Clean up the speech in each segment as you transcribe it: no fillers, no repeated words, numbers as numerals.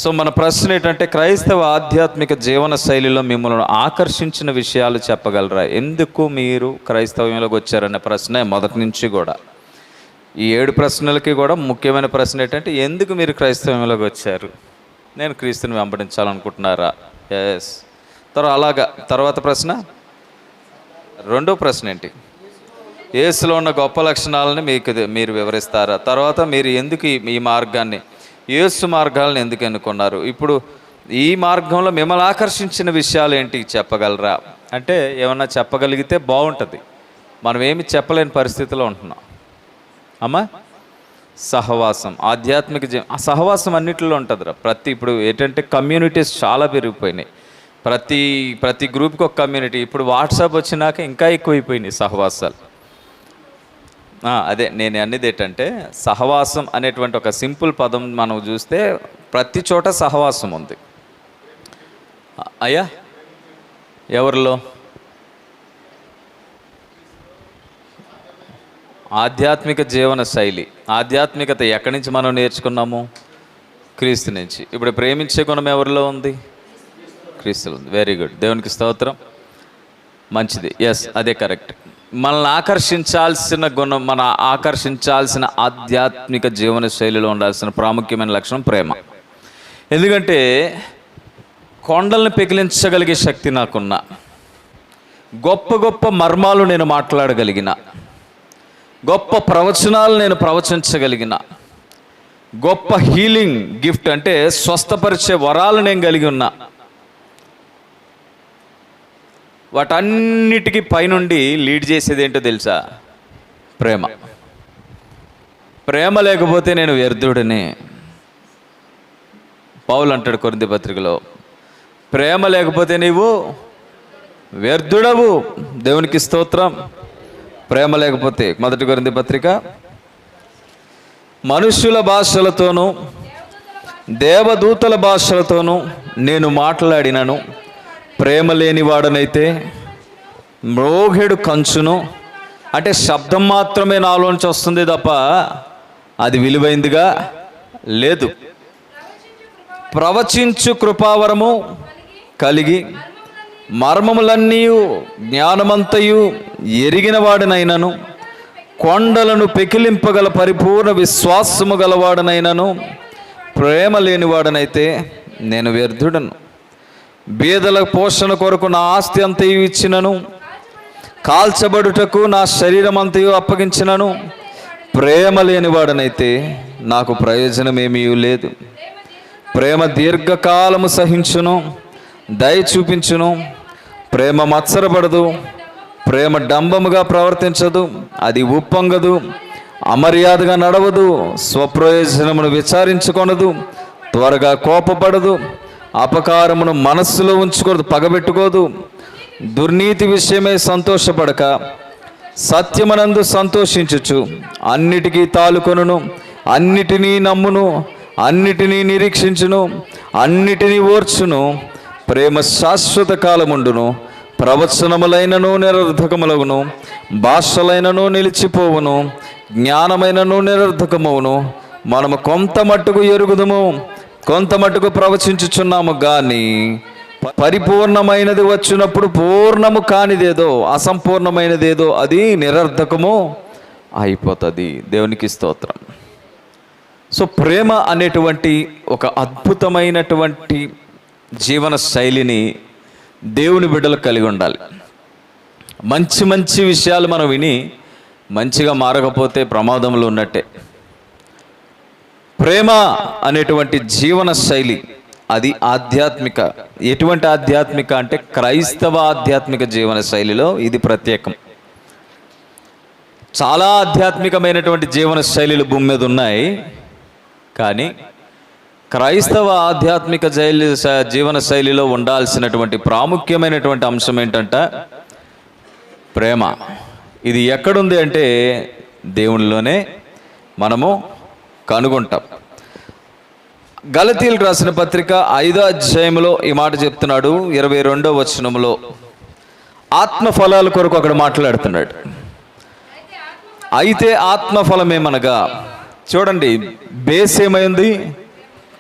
So మన ప్రశ్న ఏంటంటే, క్రైస్తవ ఆధ్యాత్మిక జీవన శైలిలో మిమ్మల్ని ఆకర్షించిన విషయాలు చెప్పగలరా? ఎందుకు మీరు క్రైస్తవంలోకి వచ్చారనే ప్రశ్న మొదటి నుంచి కూడా. ఈ 7 ప్రశ్నలకి కూడా ముఖ్యమైన ప్రశ్న ఏంటంటే, ఎందుకు మీరు క్రైస్తవంలోకి వచ్చారు? నేను క్రీస్తుని వెంబడించాలనుకుంటున్నారా? ఎస్. తర్వాత ప్రశ్న, రెండో ప్రశ్న ఏంటి? యేసులో ఉన్న గొప్ప లక్షణాలని మీరు వివరిస్తారా? తర్వాత మీరు ఎందుకు ఈ మార్గాన్ని, యేసు మార్గాలను ఎందుకు ఎన్నుకున్నారు? ఇప్పుడు ఈ మార్గంలో మిమ్మల్ని ఆకర్షించిన విషయాలు ఏంటి చెప్పగలరా? అంటే ఏమన్నా చెప్పగలిగితే బాగుంటుంది. మనం ఏమి చెప్పలేని పరిస్థితిలో ఉంటున్నాం అమ్మా. సహవాసం, ఆధ్యాత్మిక సహవాసం అన్నిటిలో ఉంటుందిరా. ఇప్పుడు ఏంటంటే కమ్యూనిటీస్ చాలా పెరిగిపోయినాయి. ప్రతి గ్రూప్కి ఒక కమ్యూనిటీ. ఇప్పుడు వాట్సాప్ వచ్చినాక ఇంకా ఎక్కువైపోయినాయి సహవాసాలు. అదే నేను అనేది ఏంటంటే, సహవాసం అనేటువంటి ఒక సింపుల్ పదం మనం చూస్తే ప్రతి చోట సహవాసం ఉంది. అయ్యా ఎవరిలో? ఆధ్యాత్మిక జీవన శైలి. ఆధ్యాత్మికత ఎక్కడి నుంచి మనం నేర్చుకున్నాము? క్రీస్తు నుంచి. ఇప్పుడు ప్రేమించే గుణం ఎవరిలో ఉంది? క్రీస్తులో ఉంది. వెరీ గుడ్, దేవునికి స్తోత్రం. మంచిది. ఎస్, అదే కరెక్ట్. మనల్ని ఆకర్షించాల్సిన గుణం, ఆకర్షించాల్సిన ఆధ్యాత్మిక జీవన శైలిలో ఉండాల్సిన ప్రాముఖ్యమైన లక్షణం ప్రేమ. ఎందుకంటే కొండల్ని పెకిలించగలిగే శక్తి నాకున్న, గొప్ప గొప్ప మర్మాలు నేను మాట్లాడగలిగిన, గొప్ప ప్రవచనాలు నేను ప్రవచించగలిగిన, గొప్ప హీలింగ్ గిఫ్ట్ అంటే స్వస్థపరిచే వరాలు నేను కలిగి ఉన్నా, వాటన్నిటికీ పైనుండి లీడ్ చేసేది ఏంటో తెలుసా? ప్రేమ. ప్రేమ లేకపోతే నేను వ్యర్థుడిని. పౌలు అంటాడు కొరింథీ పత్రికలో, ప్రేమ లేకపోతే నీవు వ్యర్థుడవు. దేవునికి స్తోత్రం. ప్రేమ లేకపోతే, 1 కొరింథీ పత్రిక, మనుష్యుల భాషలతోనూ దేవదూతల భాషలతోనూ నేను మాట్లాడినను, ప్రేమ లేనివాడనైతే మ్రోగెడు కంచును, అంటే శబ్దం మాత్రమే నాలోంచి వస్తుంది తప్ప అది విలువైందిగా లేదు. ప్రవచించు కృపావరము కలిగి మర్మములన్నీ జ్ఞానమంతయు ఎరిగిన వాడినైనను, కొండలను పెకిలింపగల పరిపూర్ణ విశ్వాసము గలవాడనైనను ప్రేమ లేనివాడనైతే నేను వ్యర్థుడను. బీదల పోషణ కొరకు నా ఆస్తి అంతయు ఇచ్చినను, కాల్చబడుటకు నా శరీరం అంతయు అప్పగించినను, ప్రేమ లేనివాడనైతే నాకు ప్రయోజనమేమీ లేదు. ప్రేమ దీర్ఘకాలము సహించును, దయ చూపించును. ప్రేమ మత్సరపడదు, ప్రేమ డంబముగా ప్రవర్తించదు, అది ఉప్పొంగదు, అమర్యాదగా నడవదు, స్వప్రయోజనమును విచారించుకొనదు, త్వరగా కోపపడదు, అపకారమును మనస్సులో ఉంచుకోదు, పగబెట్టుకోదు, దుర్నీతి విషయమై సంతోషపడక సత్యమనందు సంతోషించుచు అన్నిటికీ తాలుకొనును, అన్నిటినీ నమ్మును, అన్నిటినీ నిరీక్షించును, అన్నిటినీ ఓర్చును. ప్రేమ శాశ్వత కాలముండును, ప్రవచనములైనను నిరర్ధకములగును, భాషలైనను నిలిచిపోవును, జ్ఞానమైనను నిరర్ధకమవును. మనము కొంత మట్టుకు ఎరుగుదుము, కొంత మట్టుకు ప్రవచించుచున్నాము, కానీ పరిపూర్ణమైనది వచ్చినప్పుడు పూర్ణము కానిదేదో, అసంపూర్ణమైనదేదో అది నిరర్ధకము అయిపోతుంది. దేవునికి స్తోత్రం. సో ప్రేమ అనేటువంటి ఒక అద్భుతమైనటువంటి జీవన శైలిని దేవుని బిడ్డలు కలిగి ఉండాలి. మంచి మంచి విషయాలు మనం విని మంచిగా మారకపోతే ప్రమాదంలో ఉన్నట్టే. ప్రేమ అనేటువంటి జీవన శైలి అది ఆధ్యాత్మిక. ఎటువంటి ఆధ్యాత్మిక అంటే క్రైస్తవ ఆధ్యాత్మిక జీవన శైలిలో ఇది ప్రత్యేకం. చాలా ఆధ్యాత్మికమైనటువంటి జీవన శైలిలు భూమి మీద ఉన్నాయి, కానీ క్రైస్తవ ఆధ్యాత్మిక జీవన శైలిలో ఉండాల్సినటువంటి ప్రాముఖ్యమైనటువంటి అంశం ఏంటంటే ప్రేమ. ఇది ఎక్కడుంది అంటే దేవునిలోనే మనము కనుగొంటాం. గలతీయులకు రాసిన పత్రిక 5వ అధ్యాయంలో ఈ మాట చెప్తున్నాడు. 22వ వచనంలో ఆత్మఫలాల కొరకు అక్కడ మాట్లాడుతున్నాడు. అయితే ఆత్మఫలం ఏమనగా, చూడండి, బేస్ ఏమైంది?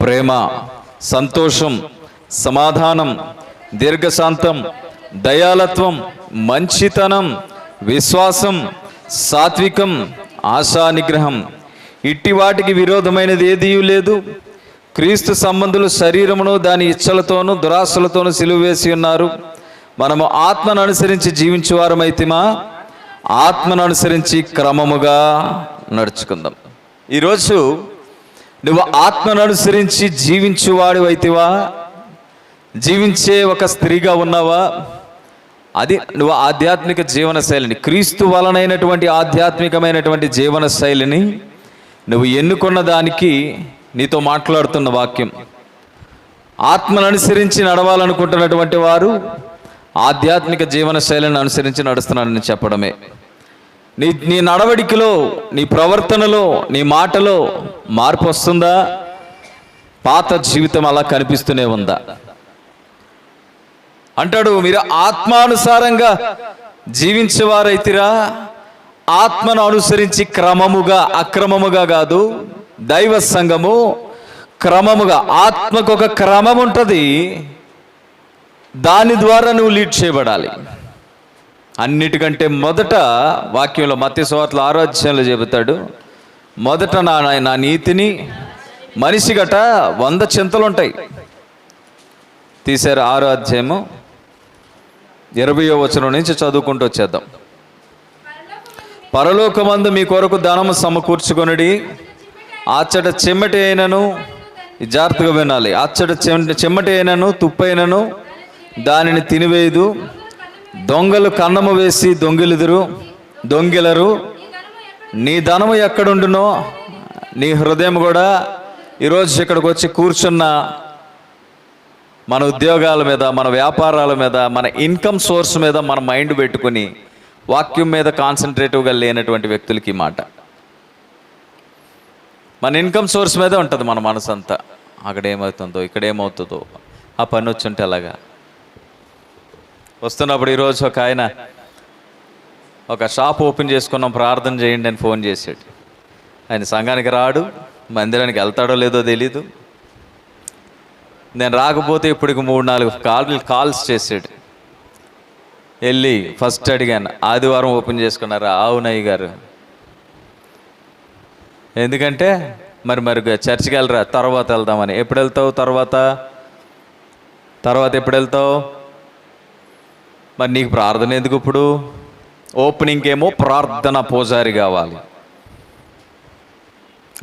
ప్రేమ. సంతోషం, సమాధానం, దీర్ఘశాంతం, దయాలత్వం, మంచితనం, విశ్వాసం, సాత్వికం, ఆశా నిగ్రహం. ఇట్టి వాటికి విరోధమైనది ఏదీ లేదు. క్రీస్తు సంబంధులు శరీరమును దాని ఇచ్చలతోనూ దురాశలతోనూ సిలువ వేసి ఉన్నారు. మనము ఆత్మను అనుసరించి జీవించువారమైతిమా, ఆత్మను అనుసరించి క్రమముగా నడుచుకుందాం. ఈరోజు నువ్వు ఆత్మను అనుసరించి జీవించువాడు అయితివా, జీవించే ఒక స్త్రీగా ఉన్నావా? అది నువ్వు ఆధ్యాత్మిక జీవన శైలిని, క్రీస్తు వలనైనటువంటి ఆధ్యాత్మికమైనటువంటి జీవన శైలిని నువ్వు ఎన్నుకున్న దానికి నీతో మాట్లాడుతున్న వాక్యం. ఆత్మను అనుసరించి నడవాలనుకుంటున్నటువంటి వారు ఆధ్యాత్మిక జీవన శైలిని అనుసరించి నడుస్తున్నానని చెప్పడమే. నీ నడవడికలో, నీ ప్రవర్తనలో, నీ మాటలో మార్పు వస్తుందా? పాత జీవితం అలా కనిపిస్తూనే ఉందా? అంటాడు, మీరు ఆత్మానుసారంగా జీవించేవారైతిరా, ఆత్మను అనుసరించి క్రమముగా, అక్రమముగా కాదు, దైవ సంఘము క్రమముగా. ఆత్మకు ఒక క్రమం ఉంటుంది, దాని ద్వారా నువ్వు లీడ్ చేయబడాలి. అన్నిటికంటే మొదట వాక్యంలో మత్తయి సువార్త 6వ అధ్యాయంలో చెబుతాడు, మొదట నా నీతిని, మనిషి గట 100 చింతలు ఉంటాయి. తీశారు 6వ అధ్యాయము 20వ వచనం నుంచి చదువుకుంటూ వచ్చేద్దాం. పరలోకమందు మీ కొరకు ధనము సమకూర్చుకొనుడి, అచ్చట చెమ్మటి అయినను, జాగ్రత్తగా వినాలి, అచ్చట చెమ్మటి అయినను తుప్పైనను దానిని తినివేయదు, దొంగలు కన్నము వేసి దొంగిలరు. నీ ధనము ఎక్కడుండునో నీ హృదయం కూడా. ఈరోజు ఇక్కడికి వచ్చి కూర్చున్న మన ఉద్యోగాల మీద, మన వ్యాపారాల మీద, మన ఇన్కమ్ సోర్స్ మీద మన మైండ్ పెట్టుకుని వాక్యం మీద కాన్సన్ట్రేటివ్గా లేనటువంటి వ్యక్తులకి ఈ మాట. మన ఇన్కమ్ సోర్స్ మీదే ఉంటుంది మన మనసు అంతా. అక్కడ ఏమవుతుందో, ఇక్కడ ఏమవుతుందో, ఆ పని వచ్చుంటే అలాగా వస్తున్నప్పుడు ఈరోజు ఒక ఆయన ఒక షాప్ ఓపెన్ చేసుకున్నాం, ప్రార్థన చేయండి అని ఫోన్ చేశాడు. ఆయన సంఘానికి రాడు, మందిరానికి వెళ్తాడో లేదో తెలీదు. నేను రాకపోతే ఇప్పటికి 3-4 కాల్స్ చేశాడు. వెళ్ళి ఫస్ట్ అడిగాను, ఆదివారం ఓపెన్ చేసుకున్నారా? అవునయ్య గారు. ఎందుకంటే మరి చర్చికి వెళ్ళరా? తర్వాత వెళ్దామని. ఎప్పుడు వెళ్తావు? తర్వాత ఎప్పుడు వెళ్తావు? మరి నీకు ప్రార్థన ఎందుకు ఇప్పుడు? ఓపెనింగ్కి ఏమో ప్రార్థన పూజారి కావాలి.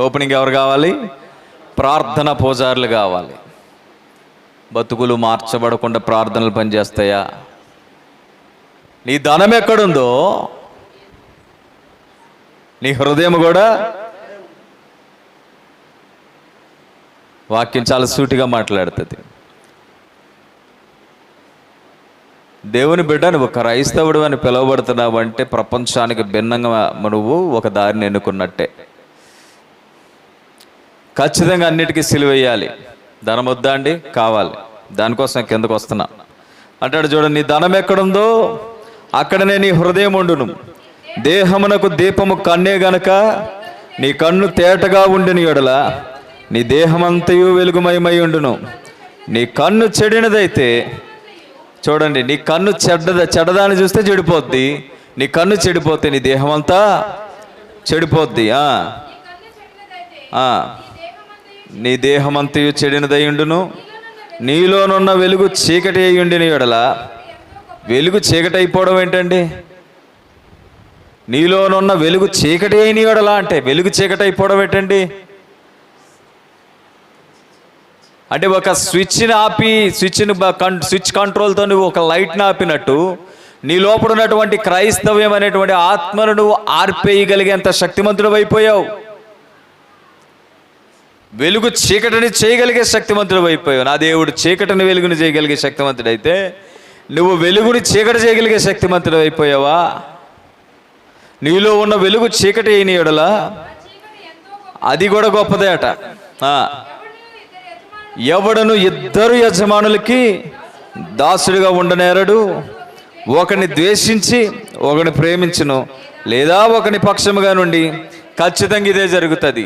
ఓపెనింగ్ ఎవరు కావాలి? ప్రార్థన పూజారులు కావాలి. బతుకులు మార్చబడకుండా ప్రార్థనలు పనిచేస్తాయా? నీ ధనం ఎక్కడుందో నీ హృదయం కూడా. వాక్యం చాలా సూటిగా మాట్లాడుతుంది. దేవుని బిడ్డ, నువ్వు క్రైస్తవుడు అని పిలువబడుతున్నావు అంటే ప్రపంచానికి భిన్నంగా నువ్వు ఒక దారిని ఎన్నుకున్నట్టే. ఖచ్చితంగా అన్నిటికీ సిలువేయాలి. ధనం వద్దా అండి? కావాలి. దానికోసం కిందకు వస్తున్నా అంటాడు. చూడండి, నీ ధనం ఎక్కడుందో అక్కడనే నీ హృదయం ఉండును. దేహమునకు దీపము కన్నే గనక నీ కన్ను తేటగా ఉండిన యెడల నీ దేహమంతయు వెలుగుమయమై ఉండును. నీ కన్ను చెడినదైతే, చూడండి, నీ కన్ను చెడ్డదాన్ని చూస్తే చెడిపోద్ది. నీ కన్ను చెడిపోతే నీ దేహమంతా చెడిపోద్ది. నీ దేహమంతయు చెడినదై ఉండును. నీలోనున్న వెలుగు చీకటి అయి ఉండిన యెడల, వెలుగు చీకటి అయిపోవడం ఏంటండి? నీలోనున్న వెలుగు చీకటి అయిన యెడల అంటే వెలుగు చీకటి అయిపోవడం ఏంటండి? అంటే ఒక స్విచ్ని ఆపి, స్విచ్ కంట్రోల్తో నువ్వు ఒక లైట్ని ఆపినట్టు నీ లోపల ఉన్నటువంటి క్రైస్తవ్యం అనేటువంటి ఆత్మను నువ్వు ఆర్పేయగలిగేంత శక్తిమంతుడు అయిపోయావు. వెలుగు చీకటిని చేయగలిగే శక్తిమంతుడు అయిపోయావు. నా దేవుడు చీకటిని వెలుగుని చేయగలిగే శక్తిమంతుడైతే నువ్వు వెలుగుని చీకటి చేయగలిగే శక్తిమంతుడు అయిపోయావా? నీలో ఉన్న వెలుగు చీకటి అయిన యెడల అది కూడా గొప్పదే అట. ఎవడను 2 యజమానులకి దాసుడిగా ఉండనేరడు. ఒకని ద్వేషించి ఒకని ప్రేమించును, లేదా ఒకని పక్షముగా నుండి. ఖచ్చితంగా ఇదే జరుగుతుంది.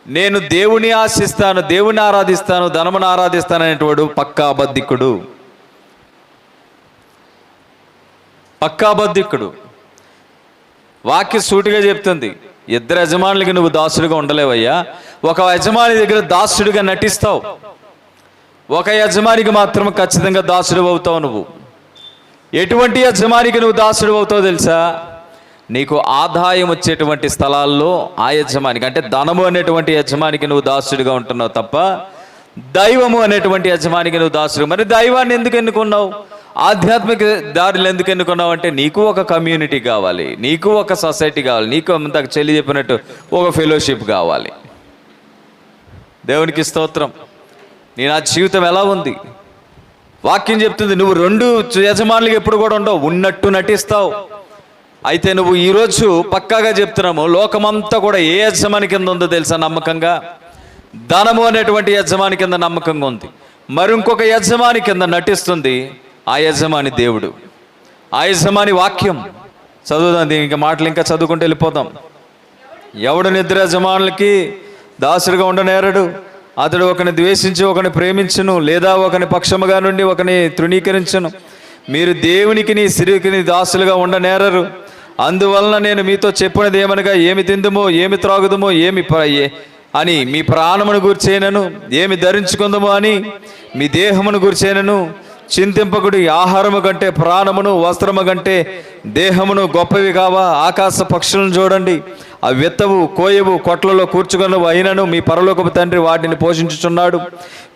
నేను దేవుని ఆశిస్తాను, దేవుని ఆరాధిస్తాను, ధనమును ఆరాధిస్తాను అనేటవాడు పక్కా అబద్ధికుడు. పక్కా అబద్ధికుడు. వాక్య సూటిగా చెప్తుంది, ఇద్దరు యజమానులకి నువ్వు దాసుడిగా ఉండలేవయ్యా. ఒక యజమాని దగ్గర దాసుడిగా నటిస్తావు, ఒక యజమానికి మాత్రం ఖచ్చితంగా దాసుడు అవుతావు. నువ్వు ఎటువంటి యజమానికి నువ్వు దాసుడు అవుతావు తెలుసా? నీకు ఆదాయం వచ్చేటువంటి స్థలాల్లో ఆ యజమానికి, అంటే ధనము అనేటువంటి యజమానికి నువ్వు దాసుడిగా ఉంటున్నావు తప్ప దైవము అనేటువంటి యజమానికి నువ్వు దాసుడు. మరి దైవాన్ని ఎందుకు ఎన్నుకున్నావు? ఆధ్యాత్మిక దారిలో ఎందుకు ఎన్నుకున్నావు అంటే నీకు ఒక కమ్యూనిటీ కావాలి, నీకు ఒక సొసైటీ కావాలి, నీకు అంతకు చెల్లి చెప్పినట్టు ఒక ఫెలోషిప్ కావాలి. దేవునికి స్తోత్రం. నీ నా జీవితం ఎలా ఉంది? వాక్యం చెప్తుంది, నువ్వు రెండు యజమానులకు ఎప్పుడు కూడా ఉండవు, ఉన్నట్టు నటిస్తావు. అయితే నువ్వు ఈరోజు పక్కాగా చెప్తున్నాము, లోకమంతా కూడా ఏ యజమాని కింద ఉందో తెలుసా? నమ్మకంగా ధనము అనేటువంటి యజమాని కింద నమ్మకంగా ఉంది. మరి ఇంకొక యజమాని కింద నటిస్తుంది. ఆ యజమాని దేవుడు, ఆ యజమాని వాక్యం. చదువుదాం దీనికి మాటలు, ఇంకా చదువుకుంటూ వెళ్ళిపోదాం. ఎవడు నిద్ర యజమానులకి దాసుడిగా ఉండనేరడు. అతడు ఒకని ద్వేషించి ఒకని ప్రేమించును, లేదా ఒకని పక్షముగా నుండి ఒకని తృణీకరించును. మీరు దేవునికి నీ సిరికి దాసులుగా ఉండనేరరు. అందువలన నేను మీతో చెప్పినది ఏమనగా, ఏమి తిందుమో, ఏమి త్రాగుదమో, అని మీ ప్రాణమును గూర్చేనను, ఏమి ధరించుకుందమో అని మీ దేహమును గూర్చేనను చింతింపకుడి. ఆహారము కంటే ప్రాణమును, వస్త్రము కంటే దేహమును గొప్పవి కావా? ఆకాశ పక్షులను చూడండి, అవి విత్తవు, కోయవు, కొట్లలో కూర్చుకొనవు, అయినను మీ పరలోకపు తండ్రి వాటిని పోషించుచున్నాడు.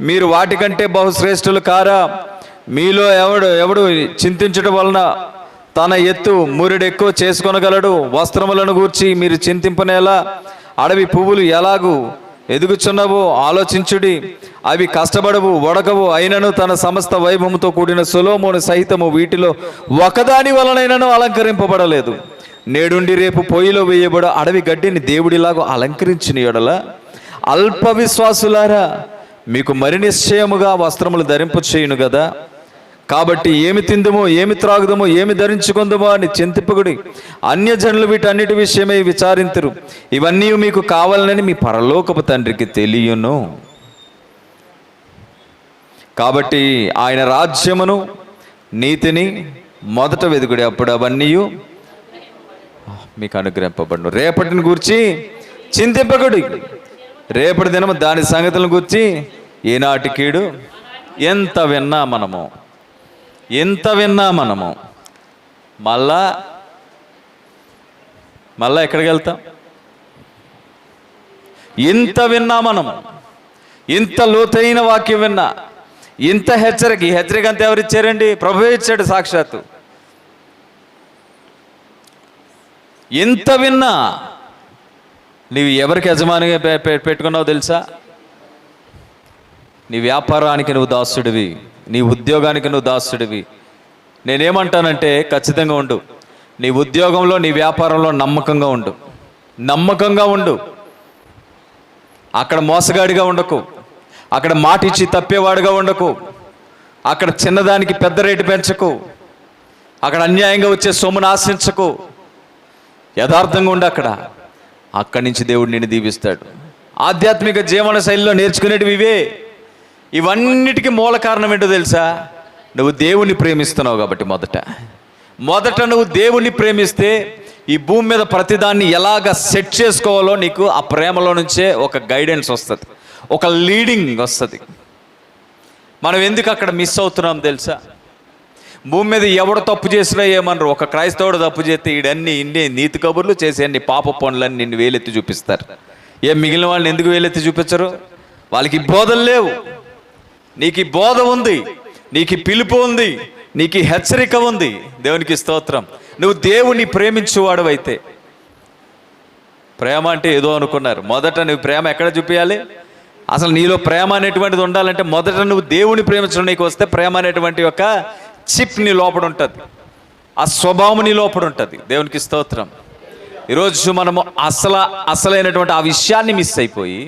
మీరు వాటికంటే బహుశ్రేష్ఠులు కారా? మీలో ఎవడు చింతించడం వలన తన ఎత్తు మూరెడెక్కువ చేసుకొనగలడు? వస్త్రములను గూర్చి మీరు చింతింపనేలా? అడవి పువ్వులు ఎలాగూ ఎదుగుచున్నవో ఆలోచించుడి. అవి కష్టపడవు, వడకవు, అయినను తన సమస్త వైభవముతో కూడిన సొలొమోను సహితము వీటిలో ఒకదాని వలనైనను అలంకరింపబడలేదు. నేడుండి రేపు పొయ్యిలో వేయబడు అడవి గడ్డిని దేవుడిలాగా అలంకరించిన యెడల అల్ప విశ్వాసులారా, మీకు మరి నిశ్చయముగా వస్త్రములు ధరింప చేయును కదా. కాబట్టి ఏమి తిందుమో, ఏమి త్రాగుదమో, ఏమి ధరించుకుందమో అని చింతింపకుడి. అన్యజనులు వీటన్నిటి విషయమై విచారింతురు. ఇవన్నీ మీకు కావాలని మీ పరలోకపు తండ్రికి తెలియను. కాబట్టి ఆయన రాజ్యమును నీతిని మొదట వెదుకుడి, అప్పుడు అవన్నీ మీకు అనుగ్రహింపబడును. రేపటిని గురించి చింతింపకుడి. రేపటి దినము దాని సంగతులను గురించి ఈనాటి కీడు. ఎంత విన్నా మనము మళ్ళా ఎక్కడికి వెళ్తాం? ఇంత విన్నా మనము, ఇంత లోతైన వాక్యం విన్నా, ఇంత హెచ్చరిక అంతా ఎవరిచ్చారండి? ప్రభువే ఇచ్చాడు సాక్షాత్తు. ఇంత విన్నా నీవు ఎవరికి యజమానిగా పెట్టుకున్నావు తెలుసా? నీ వ్యాపారానికి నువ్వు దాసుడివి, నీ ఉద్యోగానికి నువ్వు దాసుడివి. నేనేమంటానంటే ఖచ్చితంగా ఉండు. నీ ఉద్యోగంలో, నీ వ్యాపారంలో నమ్మకంగా ఉండు. అక్కడ మోసగాడిగా ఉండకు, అక్కడ మాట ఇచ్చి తప్పేవాడుగా ఉండకు, అక్కడ చిన్నదానికి పెద్ద రేటు పెంచకు, అక్కడ అన్యాయంగా వచ్చే సొమ్మును ఆశించకు. యథార్థంగా ఉండు. అక్కడి నుంచి దేవుడు నిన్ను దీవిస్తాడు. ఆధ్యాత్మిక జీవన శైలిలో నేర్చుకునేటివి ఇవే. ఇవన్నిటికీ మూల కారణం ఏంటో తెలుసా? నువ్వు దేవుణ్ణి ప్రేమిస్తున్నావు కాబట్టి. మొదట నువ్వు దేవుణ్ణి ప్రేమిస్తే ఈ భూమి మీద ప్రతిదాన్ని ఎలాగ సెట్ చేసుకోవాలో నీకు ఆ ప్రేమలో నుంచే ఒక గైడెన్స్ వస్తుంది, ఒక లీడింగ్ వస్తుంది. మనం ఎందుకు అక్కడ మిస్ అవుతున్నాం తెలుసా? భూమి మీద ఎవడు తప్పు చేసినా ఏమన్నారు? ఒక క్రైస్తవుడు తప్పు చేస్తే ఇన్ని నీతి కబుర్లు చేసే అన్ని పాప పనులని నిన్ను వేలెత్తి చూపిస్తారు. మిగిలిన వాళ్ళని ఎందుకు వేలెత్తి చూపించరు? వాళ్ళకి బోధలు లేవు. నీకు బోధ ఉంది, నీకు పిలుపు ఉంది, నీకు హెచ్చరిక ఉంది. దేవునికి స్తోత్రం. నువ్వు దేవుని ప్రేమించువాడు అయితే. ప్రేమ అంటే ఏదో అనుకున్నారు. మొదట నువ్వు ప్రేమ ఎక్కడ చూపించాలి? అసలు నీలో ప్రేమ అనేటువంటిది ఉండాలంటే మొదట నువ్వు దేవుని ప్రేమించడం నీకు వస్తే ప్రేమ అనేటువంటి ఒక చిప్ నీ లోపల ఉంటుంది, ఆ స్వభావం నీ లోపల ఉంటుంది. దేవునికి స్తోత్రం. ఈరోజు మనము అసలైనటువంటి ఆ విషయాన్ని మిస్ అయిపోయి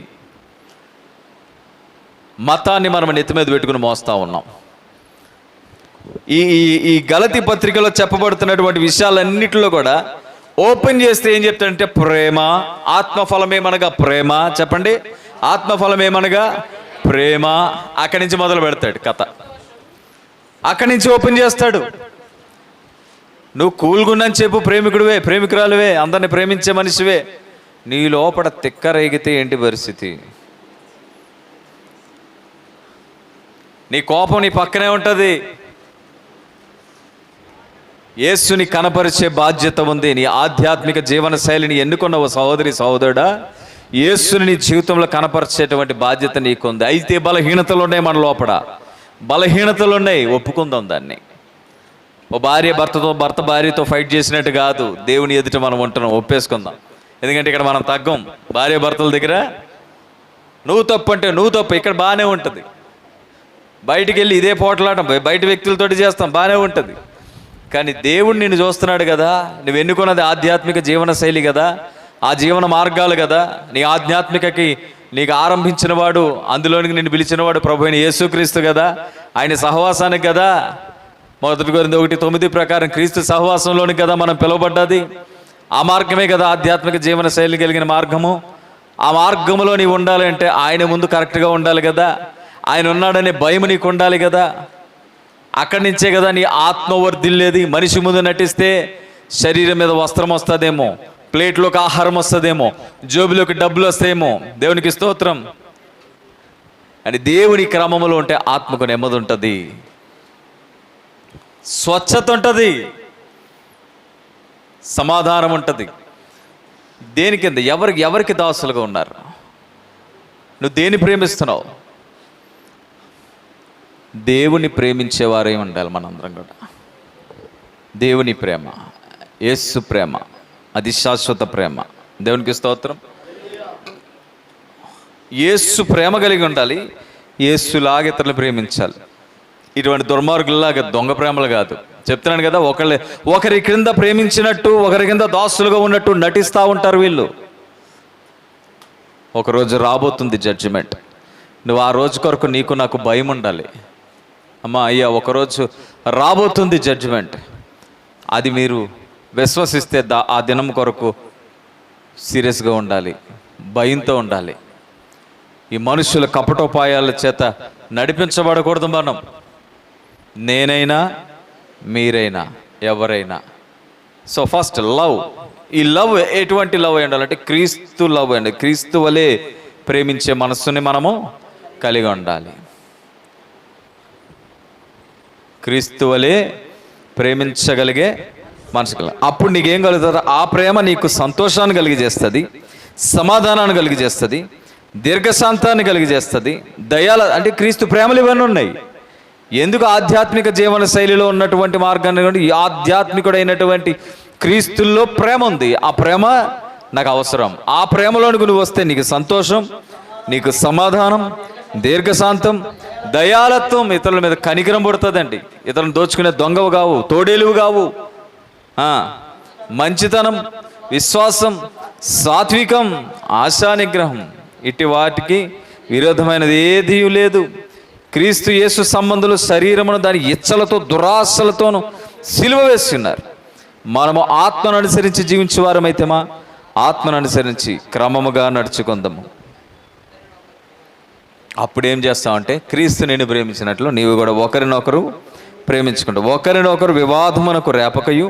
మతాన్ని మనం నెత్తి మీద పెట్టుకుని మోస్తూ ఉన్నాం. ఈ గలతీ పత్రికలో చెప్పబడుతున్నటువంటి విషయాలన్నిటిలో కూడా ఓపెన్ చేస్తే ఏం చెప్తాడంటే ప్రేమ. ఆత్మఫలం ఏమనగా ప్రేమ. చెప్పండి, ఆత్మఫలం ఏమనగా ప్రేమ. అక్కడి నుంచి మొదలు పెడతాడు కథ. అక్కడి నుంచి ఓపెన్ చేస్తాడు. నువ్వు కూల్గున్నని చెప్పు, ప్రేమికుడివే, ప్రేమికురాలువే, అందరిని ప్రేమించే మనిషివే, నీ లోపల తిక్కరేగితే ఏంటి పరిస్థితి? నీ కోపం నీ పక్కనే ఉంటుంది. యేసుని కనపరిచే బాధ్యత ఉంది. నీ ఆధ్యాత్మిక జీవన శైలిని ఎన్నుకున్న ఓ సహోదరి సహోదరుడా, యేసుని నీ జీవితంలో కనపరిచేటువంటి బాధ్యత నీకుంది. అయితే బలహీనతలు ఉన్నాయి, మన లోపల బలహీనతలు ఉన్నాయి, ఒప్పుకుందాం దాన్ని. ఓ భర్త భార్యతో ఫైట్ చేసినట్టు కాదు, దేవుని ఎదుట మనం ఉంటున్నాం, ఒప్పేసుకుందాం. ఎందుకంటే ఇక్కడ మనం తగ్గం. భర్తల దగ్గర నువ్వు తప్పు అంటే నువ్వు తప్పు, ఇక్కడ బాగానే ఉంటుంది. బయటికి వెళ్ళి ఇదే పోట్లాడటం బయట వ్యక్తులతోటి చేస్తాం, బాగానే ఉంటుంది. కానీ దేవుడు నిన్ను చూస్తున్నాడు కదా, నువ్వు ఎన్నుకున్నది ఆధ్యాత్మిక జీవన శైలి కదా, ఆ జీవన మార్గాలు కదా. నీ ఆధ్యాత్మికకి నీకు ఆరంభించిన వాడు, అందులోనికి నిన్ను పిలిచినవాడు ప్రభు అయిన యేసుక్రీస్తు కదా, ఆయన సహవాసానికి కదా. 1 కొరింథీ 1:9 ప్రకారం క్రీస్తు సహవాసంలోనికి కదా మనం పిలువబడ్డది. ఆ మార్గమే కదా ఆధ్యాత్మిక జీవన శైలి కలిగిన మార్గము. ఆ మార్గంలో నీవు ఉండాలి అంటే ఆయన ముందు కరెక్ట్గా ఉండాలి కదా, ఆయన ఉన్నాడనే భయం నీకు ఉండాలి కదా. అక్కడి నుంచే కదా నీ ఆత్మ వర్ధిల్లేది. మనిషి ముందు నటిస్తే శరీరం మీద వస్త్రం వస్తుందేమో, ప్లేట్లోకి ఆహారం వస్తుందేమో, జోబులోకి డబ్బులు వస్తాయేమో. దేవునికి స్తోత్రం. అని దేవుని క్రమంలో ఉంటే ఆత్మకు నెమ్మది ఉంటుంది, స్వచ్ఛత ఉంటుంది, సమాధానం ఉంటుంది. దేని కింద ఎవరికి దాసులుగా ఉన్నారు? నువ్వు దేని ప్రేమిస్తున్నావు? దేవుని ప్రేమించేవారే ఉండాలి మనందరం కూడా. దేవుని ప్రేమ, యేసు ప్రేమ, అది శాశ్వత ప్రేమ. దేవునికి స్తోత్రం. యేసు ప్రేమ కలిగి ఉండాలి, యేసులాగా ఇతరులు ప్రేమించాలి. ఇటువంటి దుర్మార్గుల్లాగా దొంగ ప్రేమలు కాదు. చెప్తున్నాను కదా, ఒకరి క్రింద ప్రేమించినట్టు, ఒకరి కింద దాసులుగా ఉన్నట్టు నటిస్తూ ఉంటారు వీళ్ళు. ఒకరోజు రాబోతుంది జడ్జిమెంట్. నువ్వు ఆ రోజు కొరకు నీకు నాకు భయం ఉండాలి. అమ్మా అయ్యా, ఒకరోజు రాబోతుంది జడ్జిమెంట్. అది మీరు విశ్వసిస్తే ఆ దినం కొరకు సీరియస్గా ఉండాలి, భయంతో ఉండాలి. ఈ మనుషుల కపటోపాయాల చేత నడిపించబడకూడదు మనం. నేనైనా మీరైనా ఎవరైనా. So first love. ఈ లవ్ ఎటువంటి లవ్ అయి ఉండాలంటే క్రీస్తు లవ్ అండి. క్రీస్తు వలె ప్రేమించే మనస్సుని మనము కలిగి ఉండాలి. క్రీస్తు వలె ప్రేమించగలిగే మనసు కలిగి, అప్పుడు నీకేం కలుగుతుంది? ఆ ప్రేమ నీకు సంతోషాన్ని కలిగజేస్తుంది, సమాధానాన్ని కలిగజేస్తుంది, దీర్ఘశాంతాన్ని కలిగజేస్తుంది, దయాల అంటే క్రీస్తు ప్రేమలు ఇవన్నీ ఉన్నాయి. ఎందుకు? ఆధ్యాత్మిక జీవన శైలిలో ఉన్నటువంటి మార్గాన్ని, ఆధ్యాత్మికుడైనటువంటి క్రీస్తుల్లో ప్రేమ ఉంది. ఆ ప్రేమ నాకు అవసరం. ఆ ప్రేమలోనికి నువ్వు వస్తే నీకు సంతోషం, నీకు సమాధానం, దీర్ఘశాంతం, దయాలత్వం, ఇతరుల మీద కనికరం పుడుతుందండి. ఇతరులను దోచుకునే దొంగవు కావు, తోడేలువు కావు. మంచితనం, విశ్వాసం, సాత్వికం, ఆశా నిగ్రహం, ఇటు వాటికి విరోధమైనది ఏదీ లేదు. క్రీస్తు యేసు సంబంధులు శరీరమును దాని ఇచ్చలతో దురాశలతోనూ సిలువ వేస్తున్నారు. మనము ఆత్మను అనుసరించి జీవించే వారమైతేమా ఆత్మను అనుసరించి క్రమముగా నడుచుకుందాము. అప్పుడేం చేస్తామంటే క్రీస్తు నిన్ను ప్రేమించినట్లు నీవు కూడా ఒకరినొకరు ప్రేమించుకుంటావు. ఒకరినొకరు వివాదమునకు రేపకయు,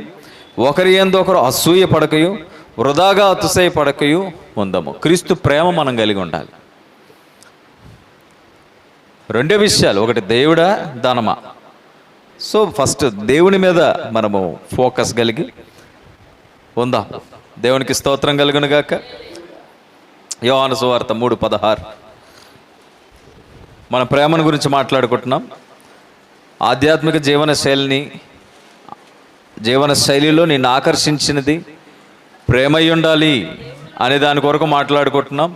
ఒకరి యందు ఒకరు అసూయ పడకయు, వృధాగా అతిశయ పడకయు ఉందము. క్రీస్తు ప్రేమ మనం కలిగి ఉండాలి. రెండే విషయాలు, ఒకటి దేవుడా దానమా. సో ఫస్ట్ దేవుని మీద మనము ఫోకస్ కలిగి ఉందాం. దేవునికి స్తోత్రం కలుగును గాక. యోహాను సువార్త 3:16. మన ప్రేమను గురించి మాట్లాడుకుంటున్నాం. ఆధ్యాత్మిక జీవన శైలిలో నిన్ను ఆకర్షించినది ప్రేమై ఉండాలి అనే దాని కొరకు మాట్లాడుకుంటున్నాం.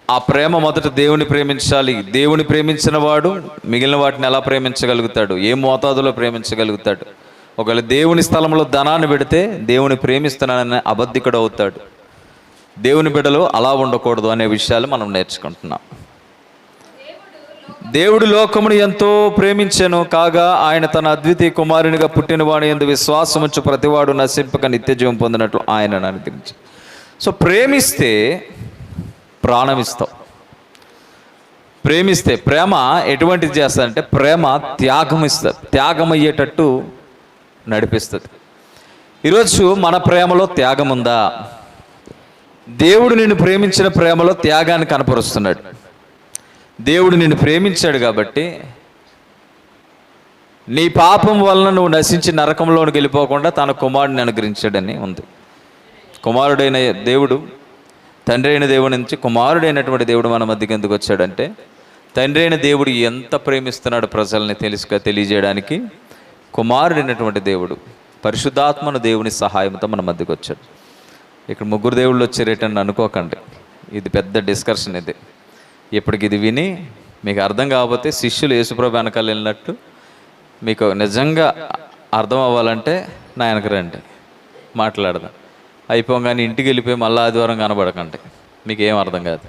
ఆ ప్రేమ మొదట దేవుని ప్రేమించాలి. దేవుని ప్రేమించిన వాడు మిగిలిన వాటిని ఎలా ప్రేమించగలుగుతాడు? ఏ మోతాదులో ప్రేమించగలుగుతాడు? ఒకవేళ దేవుని స్థలంలో ధనాన్ని పెడితే దేవుని ప్రేమిస్తున్నానని అబద్ధికుడు అవుతాడు. దేవుని బిడ్డలు అలా ఉండకూడదు అనే విషయాలు మనం నేర్చుకుంటున్నాం. దేవుడు లోకమును ఎంతో ప్రేమించెను, కాగా ఆయన తన అద్వితీయ కుమారునిగా పుట్టినవాడు యందు విశ్వాసముంచు ప్రతివాడు నశింపక నిత్య జీవం పొందినట్లు ఆయనను అనుగ్రహించి. సో ప్రేమిస్తే ప్రాణం ఇస్తావు. ప్రేమిస్తే ప్రేమ ఎటువంటిది చేస్తుందంటే ప్రేమ త్యాగం ఇస్తుంది, త్యాగం అయ్యేటట్టు నడిపిస్తుంది. ఈరోజు మన ప్రేమలో త్యాగం ఉందా? దేవుడు నిన్ను ప్రేమించిన ప్రేమలో త్యాగాన్ని కనపరుస్తున్నాడు. దేవుడు నిన్ను ప్రేమించాడు కాబట్టి నీ పాపం వలన నువ్వు నశించి నరకంలోకి వెళ్ళిపోకుండా తన కుమారుడిని అనుగ్రహించాడని ఉంది. కుమారుడైన దేవుడు, తండ్రి అయిన దేవుడి నుంచి కుమారుడైనటువంటి దేవుడు మన మధ్యకి ఎందుకు వచ్చాడంటే తండ్రి అయిన దేవుడు ఎంత ప్రేమిస్తున్నాడు ప్రజల్ని తెలియజేయడానికి కుమారుడైనటువంటి దేవుడు పరిశుద్ధాత్మను దేవుని సహాయంతో మన మధ్యకి వచ్చాడు. ఇక్కడ ముగ్గురు దేవుళ్ళు వచ్చారేటని అనుకోకండి, ఇది పెద్ద డిస్కషన్. ఇది ఇప్పటికి ఇది విని మీకు అర్థం కాకపోతే శిష్యులు యేసుప్రభు వెనకాల వెళ్ళినట్టు మీకు నిజంగా అర్థం అవ్వాలంటే నా వెనక రండి, మాట్లాడదాం. అయిపోగానే ఇంటికి వెళ్ళిపోయి మళ్ళీ ఆదివారం కనబడకండి, మీకు ఏం అర్థం కాదు.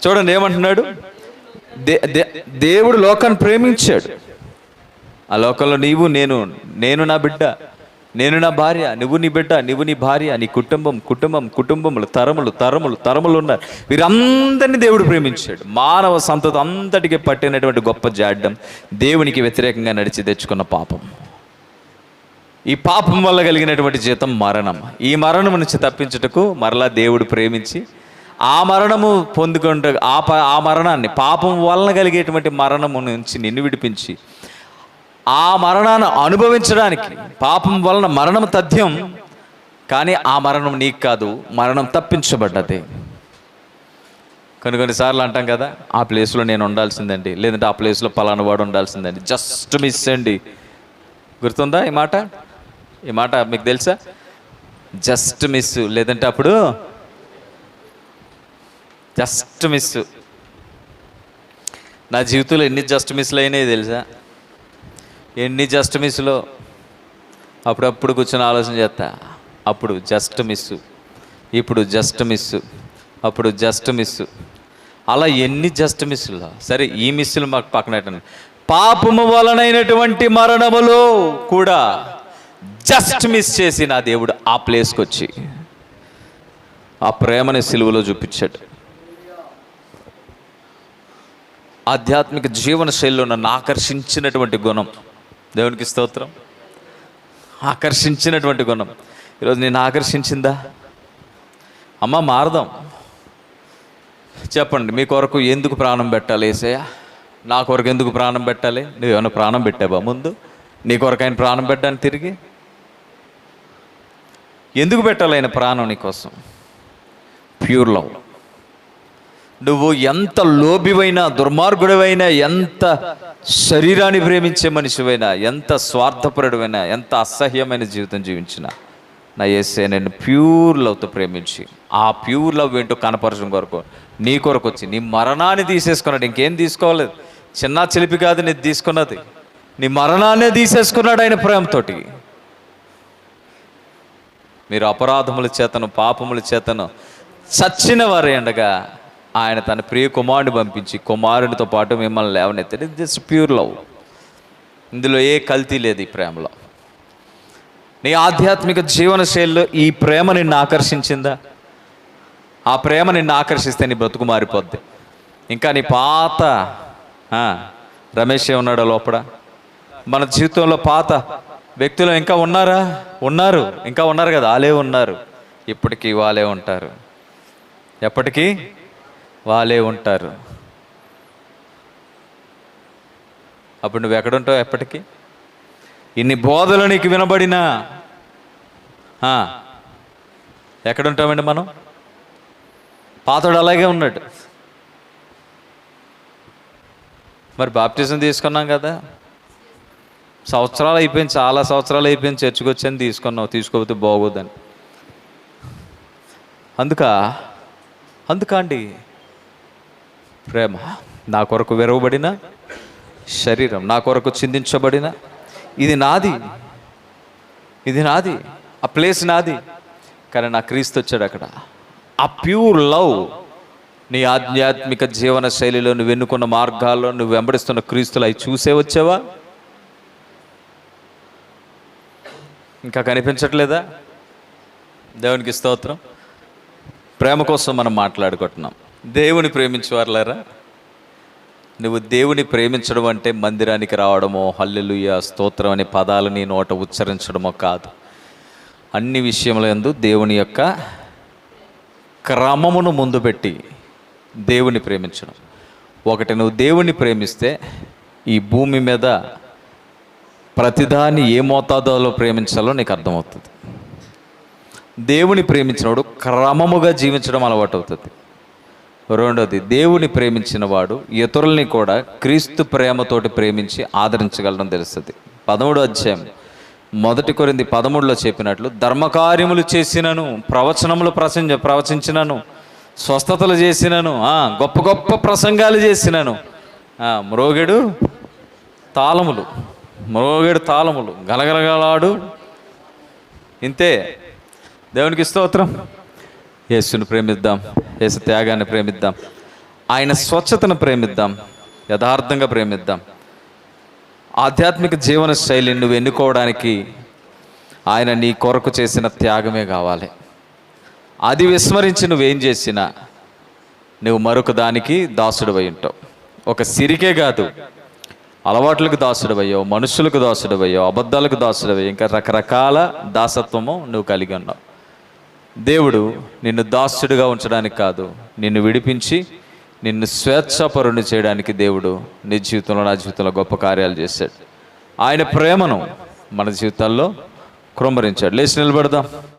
చూడండి ఏమంటున్నాడు, దేవుడు లోకాన్ని ప్రేమించాడు. ఆ లోకంలో నీవు నేను నా బిడ్డ, నేను నా భార్య, నువ్వు నీ బిడ్డ, నువ్వు నీ భార్య, నీ కుటుంబములు తరములు ఉన్నారు. వీరందరినీ దేవుడు ప్రేమించాడు. మానవ సంతతి అంతటికి పట్టినటువంటి గొప్ప జాడ్యం దేవునికి వ్యతిరేకంగా నడిచి తెచ్చుకున్న పాపం. ఈ పాపం వల్ల కలిగినటువంటి జీతం మరణం. ఈ మరణం నుంచి తప్పించుటకు మరలా దేవుడు ప్రేమించి ఆ మరణము పొందుకుంటే ఆ మరణాన్ని, పాపం వలన కలిగేటువంటి మరణము నుంచి నిన్ను విడిపించి ఆ మరణాన్ని అనుభవించడానికి, పాపం వలన మరణం తథ్యం, కానీ ఆ మరణం నీకు కాదు, మరణం తప్పించబడ్డది. కొన్నిసార్లు అంటాం కదా, ఆ ప్లేస్లో నేను ఉండాల్సిందండి, లేదంటే ఆ ప్లేస్లో పలానా వాడు ఉండాల్సిందండి, జస్ట్ మిస్ అండి. గుర్తుందా ఈ మాట? ఈ మాట మీకు తెలుసా? జస్ట్ మిస్, లేదంటే అప్పుడు జస్ట్ మిస్. నా జీవితంలో ఎన్ని జస్ట్ మిస్లు అయినాయి తెలుసా? ఎన్ని జస్ట్ మిస్లో అప్పుడప్పుడు కూర్చొని ఆలోచన చేస్తా. అప్పుడు జస్ట్ మిస్, ఇప్పుడు జస్ట్ మిస్, అప్పుడు జస్ట్ మిస్, అలా ఎన్ని జస్ట్ మిస్సులు. సరే, ఈ మిస్సులు మాకు పక్కన. పాపము వలనైనటువంటి మరణములో కూడా జస్ట్ మిస్ చేసి నా దేవుడు ఆ ప్లేస్కి వచ్చి ఆ ప్రేమని సిలువలో చూపించాడు. ఆధ్యాత్మిక జీవన శైలిలో నన్ను ఆకర్షించినటువంటి గుణం, దేవునికి స్తోత్రం, ఆకర్షించినటువంటి గుణం ఈరోజు నేను ఆకర్షించిందా? అమ్మ మారదాం. చెప్పండి, మీ కొరకు ఎందుకు ప్రాణం పెట్టాలి యేసయ్య? నా కొరకు ఎందుకు ప్రాణం పెట్టాలి? నువ్వేమైనా ప్రాణం పెట్టావా ముందు? నీ కొరకు ఆయన ప్రాణం పెట్టడానికి తిరిగి ఎందుకు పెట్టాలి ఆయన ప్రాణం? నీకోసం ప్యూర్ లవ్. నువ్వు ఎంత లోబివైనా, దుర్మార్గుడివైనా, ఎంత శరీరాన్ని ప్రేమించే మనిషివైనా, ఎంత స్వార్థపరుడివైనా, ఎంత అసహ్యమైన జీవితం జీవించినా, నా యేసయ్య నేను ప్యూర్ లవ్తో ప్రేమించి ఆ ప్యూర్ లవ్ ఏంటో కనపరచడం కొరకు నీ కొరకు వచ్చి నీ మరణాన్ని తీసేసుకున్నాడు. ఇంకేం తీసుకోలేదు, చిన్న చిలిపి కాదు నీ తీసుకున్నది, నీ మరణాన్నే తీసేసుకున్నాడు ఆయన ప్రేమతోటి. మీరు అపరాధముల చేతను, పాపముల చేతను చచ్చిన వారే ఉండగా ఆయన తన ప్రియ కుమారుని పంపించి కుమారునితో పాటు మిమ్మల్ని లేవనెత్తాడు. Just pure love. ఇందులో ఏ కల్తీ లేదు ఈ ప్రేమలో. నీ ఆధ్యాత్మిక జీవన శైలిలో ఈ ప్రేమ నిన్ను ఆకర్షించిందా? ఆ ప్రేమ నిన్ను ఆకర్షిస్తే నీ బ్రతుకు మారిపోద్ది. ఇంకా నీ పాత రమేషే ఉన్నాడా లోపల? మన జీవితంలో పాత వ్యక్తులు ఇంకా ఉన్నారా? ఉన్నారు, ఇంకా ఉన్నారు కదా, వాళ్ళే ఉన్నారు. ఇప్పటికీ వాళ్ళే ఉంటారు, ఎప్పటికీ వాళ్ళే ఉంటారు. అప్పుడు నువ్వు ఎక్కడుంటావు ఎప్పటికీ? ఇన్ని బోధలు నీకు వినబడినా ఎక్కడుంటామండి మనం? పాతోడు అలాగే ఉన్నాడు. మరి బాప్టిజం తీసుకున్నాం కదా, సంవత్సరాలు అయిపోయింది, చాలా సంవత్సరాలు అయిపోయింది, చర్చికి వచ్చాను, తీసుకున్నావు, తీసుకోకపోతే బాగోదని. అందుకా అండి ప్రేమ. నా కొరకు విరవబడిన శరీరం, నా కొరకు చిందించబడిన, ఇది నాది, ఆ ప్లేస్ నాది, కానీ నా క్రీస్తు వచ్చాడు అక్కడ. ఆ ప్యూర్ లవ్ నీ ఆధ్యాత్మిక జీవన శైలిలో నువ్వు ఎన్నుకున్న మార్గాల్లో నువ్వు వెంబడిస్తున్న క్రీస్తులు అవి చూసే వచ్చావా? ఇంకా కనిపించట్లేదా? దేవునికి స్తోత్రం. ప్రేమ కోసం మనం మాట్లాడుకుంటున్నాం. దేవుని ప్రేమించేవారులారా, నువ్వు దేవుని ప్రేమించడం అంటే మందిరానికి రావడమో, హల్లెలూయా స్తోత్రం అనే పదాలని నోట ఉచ్చరించడమో కాదు. అన్ని విషయముల యందు దేవుని యొక్క క్రమమును ముందు పెట్టి దేవుని ప్రేమించడం. ఒకటి, నువ్వు దేవుని ప్రేమిస్తే ఈ భూమి మీద ప్రతిదాన్ని ఏ మోతాదులో ప్రేమించాలో నీకు అర్థమవుతుంది. దేవుని ప్రేమించినవాడు క్రమముగా జీవించడం అలవాటు అవుతుంది. రెండోది, దేవుని ప్రేమించిన వాడు ఇతరుల్ని కూడా క్రీస్తు ప్రేమతోటి ప్రేమించి ఆదరించగలడం తెలుస్తుంది. 13వ అధ్యాయం 1 కొరింథీ 13లో చెప్పినట్లు, ధర్మకార్యములు చేసినను, ప్రవచనములు ప్రవచించినను, స్వస్థతలు చేసినను, గొప్ప గొప్ప ప్రసంగాలు చేసినను, మ్రోగెడు తాళములు గలగలగలాడు, ఇంతే. దేవునికి స్తోత్రం. యేసుని ప్రేమిద్దాం, యేసు త్యాగాన్ని ప్రేమిద్దాం, ఆయన స్వచ్ఛతను ప్రేమిద్దాం, యథార్థంగా ప్రేమిద్దాం. ఆధ్యాత్మిక జీవన శైలిని నువ్వు ఎన్నుకోవడానికి ఆయన నీ కొరకు చేసిన త్యాగమే కావాలి. అది విస్మరించి నువ్వేం చేసినా నువ్వు మరొక దానికి దాసుడివై ఉంటావు. ఒక సిరికే కాదు, అలవాట్లకు దాసుడివయ్యావు, మనుషులకు దాసుడివయ్యావు, అబద్ధాలకు దాసుడివయ్యావు, ఇంకా రకరకాల దాసత్వము నువ్వు కలిగి ఉన్నావు. దేవుడు నిన్ను దాసుడిగా ఉంచడానికి కాదు, నిన్ను విడిపించి నిన్ను స్వేచ్ఛాపరుని చేయడానికి దేవుడు నీ జీవితంలో, నా జీవితంలో గొప్ప కార్యాలు చేశాడు. ఆయన ప్రేమను మన జీవితాల్లో కృమ్మరించాడు. లేచి నిలబడదాం.